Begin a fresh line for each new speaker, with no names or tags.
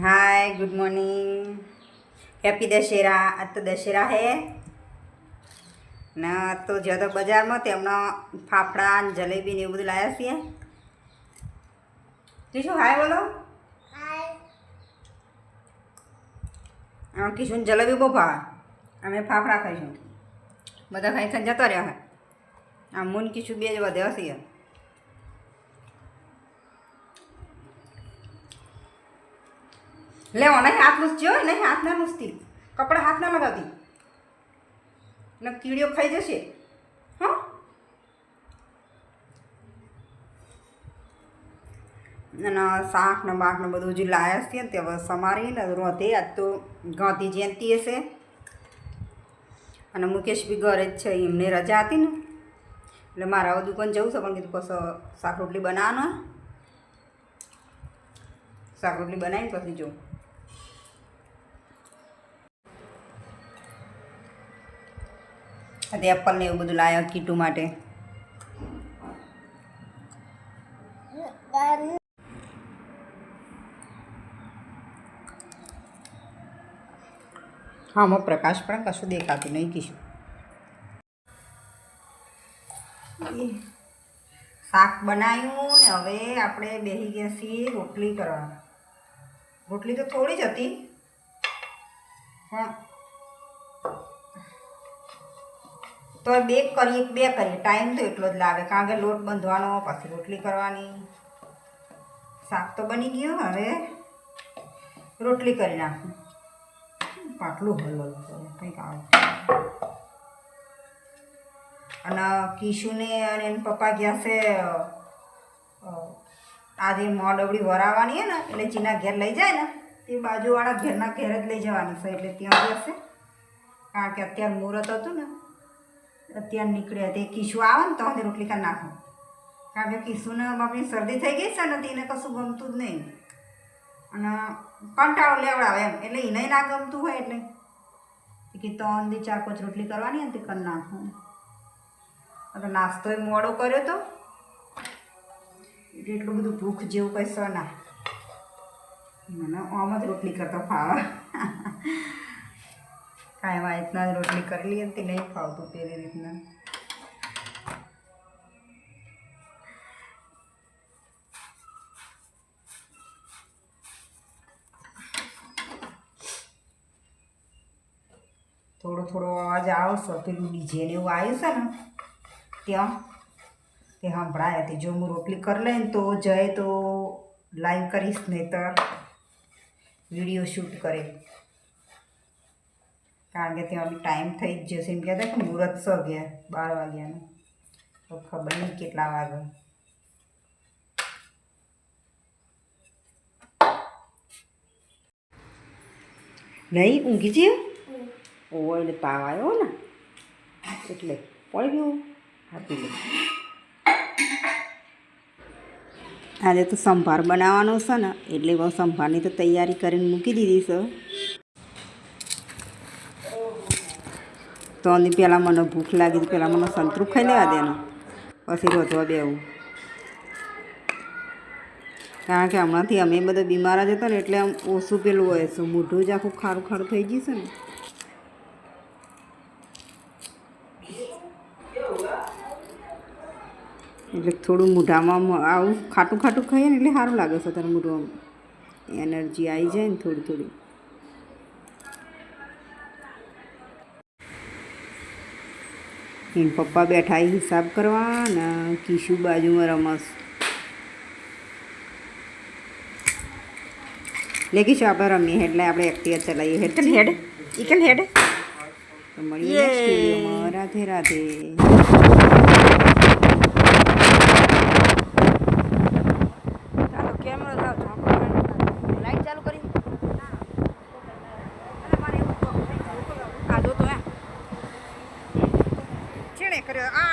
Hi good morning happy Dussehra. आज तो दशहरा है ना, तो जो तो बजार में तेमना फाफड़ा जलेबी ने બધું લાયા છીએ। किशु हाय बोलो। हाय। किशु जलेबी બહુ ભાવે, અમે ફાફડા ખાઈશું। બધા ખાઈ ખાઈ જતા રહ્યા હે। આ મૂન કિશુ બે જ વધ્યા છીએ। ले नहीं हाथ लूसजो, नहीं हाथ ना लूसती, कपड़ा हाथ ना लगाती न कीड़ियों खाई जशे। हाँ ना शाक ने बाक ने बधुं जे लाया छे ते હવે સમારી ને રોધે। આજ તો ગાંધી જયંતિ હશે અને મુકેશ બી ઘરે જ છે, એમને રજા હતી ને એટલે મારે હવે દુકાન જવું છે, પણ કીધું પછી શાક રોટલી બનાવવાનો, શાક રોટલી બનાવીને પછી જોઉં। આજે એપલ ને એવું બધું લાવ્યા કીટુ માટે। हाँ मैं प्रकाश पण कशुं देखातुं नहीं कीशुं। शाक बनाव्युं ने हवे आपणे बेही गया छीए रोटली करवा। रोटली तो थोड़ी ज हती पण तो बे करीए टाइम तो एटलो ज लागे, कारण के लोट बंधवानो पछी रोटली करवानी। शाक तो बनी गयुं, हवे रोटली करी नाखुं। पाटलुं हलवा कंईक आवे। अने किशुने अने एना पप्पा गया छे आजे मोडवड़ी वराववानी है ने, एटले जीना घेर लई जाय ने ते बाजुवाळा घेरना घेर ज लई जवानी छे, एटले त्यां जशे। कारण के अत्यारे मुहूर्त हतुं ने, अत्यारे निकळ्या ते किशु आवे ने तो रोटली कर नाखुं। कारण के किशुने बापनी शरदी थई गई छे ने, तेने कशुं गमतुं ज नहीं અને કંટાળો લેવડાવે એમ, એટલે એને ના ગમતું હોય એટલે કે 3-4-5 રોટલી કરવાની હતી કરી નાખું। હવે નાસ્તો મોડો કર્યો તો એટલે એટલું બધું ભૂખ જેવું કંઈ સ ના, મને આમ જ રોટલી કરતા ફાવે। કાંઈ આ રીતના જ રોટલી કરી લઈએ તે નહીં ફાવતું પેલી રીતના। थोड़ो थोड़ो अवाज आवशे, पेलुं डीजे ने एवुं आव्युं छे ने त्यां ते संभळाय ते। जो हूँ रोटली कर ले तो जय तो लाइव करीश, नहींतर विडियो शूट करे, कारण के त्यां बी टाइम थई ज जशे। एम कहेता कि मुहूर्त स गया 12 वाग्यानुं, तो खबर नहीं केटला वागे। नहीं ऊँघी गई ओ એટલે તાવ આવ્યો ને એટલે પડી ગયું આપી લે। આજે તો સંભાર બનાવવાનો છે ને, એટલે બહુ સંભારની તો તૈયારી કરીને મૂકી દીધી છે। તો આની પહેલાં મને ભૂખ લાગી હતી, પહેલાં મને સંતરું ખાઈ લેવા દેનું, પછી રોધવા બેવું। કારણ કે હમણાંથી અમે બધા બીમાર જ હતા ને, એટલે આમ ઓછું પેલું હોય છે, મોઢું જ આખું ખારું ખારું થઈ ગયું છે ને, એટલે થોડું મોઢામાં આવું ખાટું ખાટું ખાઈએ ને એટલે સારું લાગે છે, તારું મોઢું એનર્જી આવી જાય ને થોડી થોડી। એના પપ્પા બેઠા હિસાબ કરવા ને કિશુ બાજુમાં રમસ। લે કિશુ આપણે રમીએ એટલે આપણે એક્ટિવા ચલાવીએ। હેડ કલ હેડ ઈકલ હેડ તો મળીએ નેક્સ્ટ વિડીયોમાં। રાધે રાધે। કર્યો આ